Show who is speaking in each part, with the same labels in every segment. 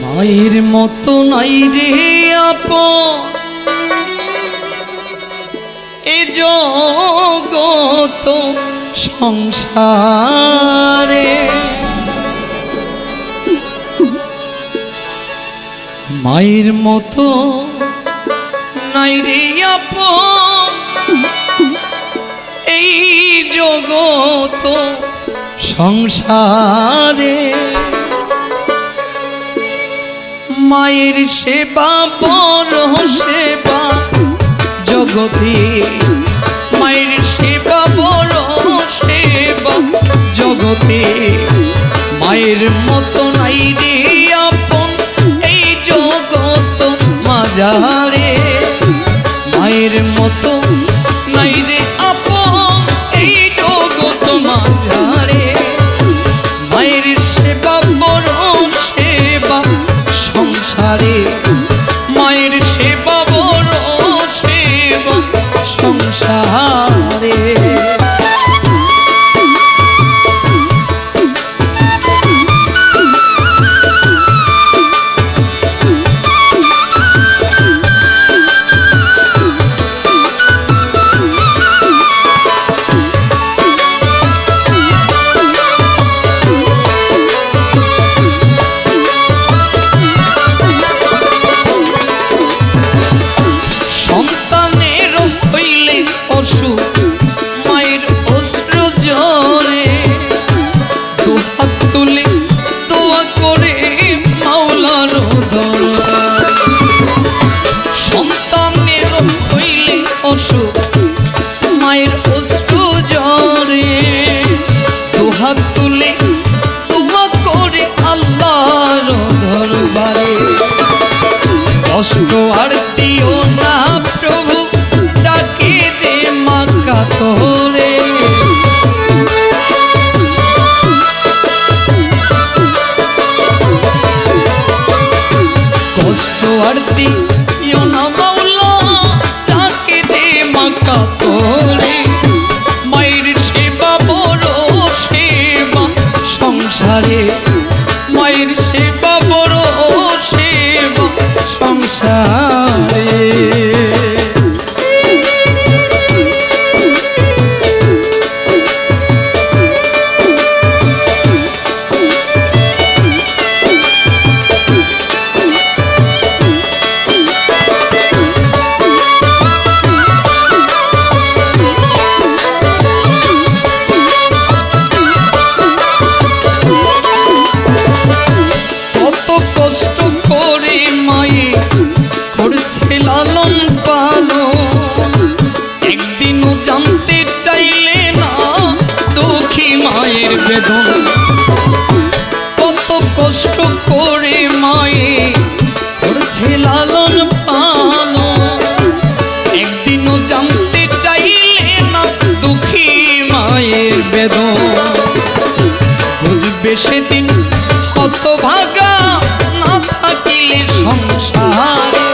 Speaker 1: মায়ের মতো নাই রে আপন এ জগত সংসারে, মায়ের মতো নাই রে আপন এই জগত সংসারে। মায়ের সেবা বড় সেবা জগতে, মায়ের সেবা বড় সেবা জগতে, মায়ের মতো নাই রে আপন এই জগত মাঝারে, মায়ের মতো নাই রে আপন এই জগত মাঝারে। মায়ের সেবা বড় সেবা সংসারে, মায়ের সেবা বড় সেবা সংসারে। মায়ের অশ্রু ঝরে দুহাত তুলে দোয়া করে মাওলার দরবারে। সন্তানের হইলে অসুখ মায়ের অশ্রু ঝরে দুহাত তুলে দোয়া করে আল্লাহর দরবারে। কষ্ট আর দিও না প্রভু ডাকে যে মাকা তোরে, কষ্ট আর দিও না মাওলা ডাকে যে মাকা তোরে। মায়ের সেবা বড় সেবা সংসারে, মায়ের সেবা বড় সেবা সংসারে। কষ্ট করে মায়ে করছে লালন পালন, একদিনও জানতে চাইলে না দুঃখী মায়ের বেদন। কত কষ্ট করে মায়ে করছে লালন পালন, একদিনও জানতে চাইলে না দুঃখী মায়ের বেদন। বুঝবে সেদিন হতভাগা না থাকিলে সংসারে,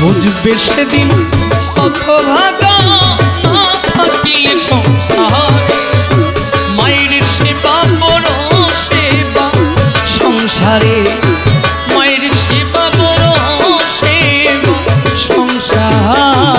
Speaker 1: বুঝবে সেদিন হতভাগা না থাকিলে সংসারে। মায়ের সেবা বড় সেবা সংসারে, মায়ের সেবা বড় সেবা সংসারে।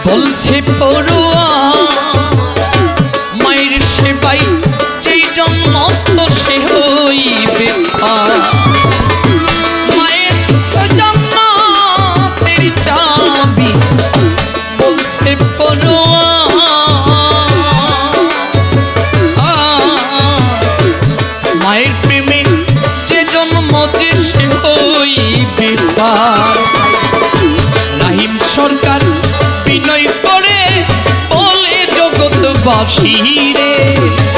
Speaker 1: বলছে পড়ুয়া মায়ের সেবাই যেই জন্ম তো সে হইবে। মায়ের জন্ম বাসি রে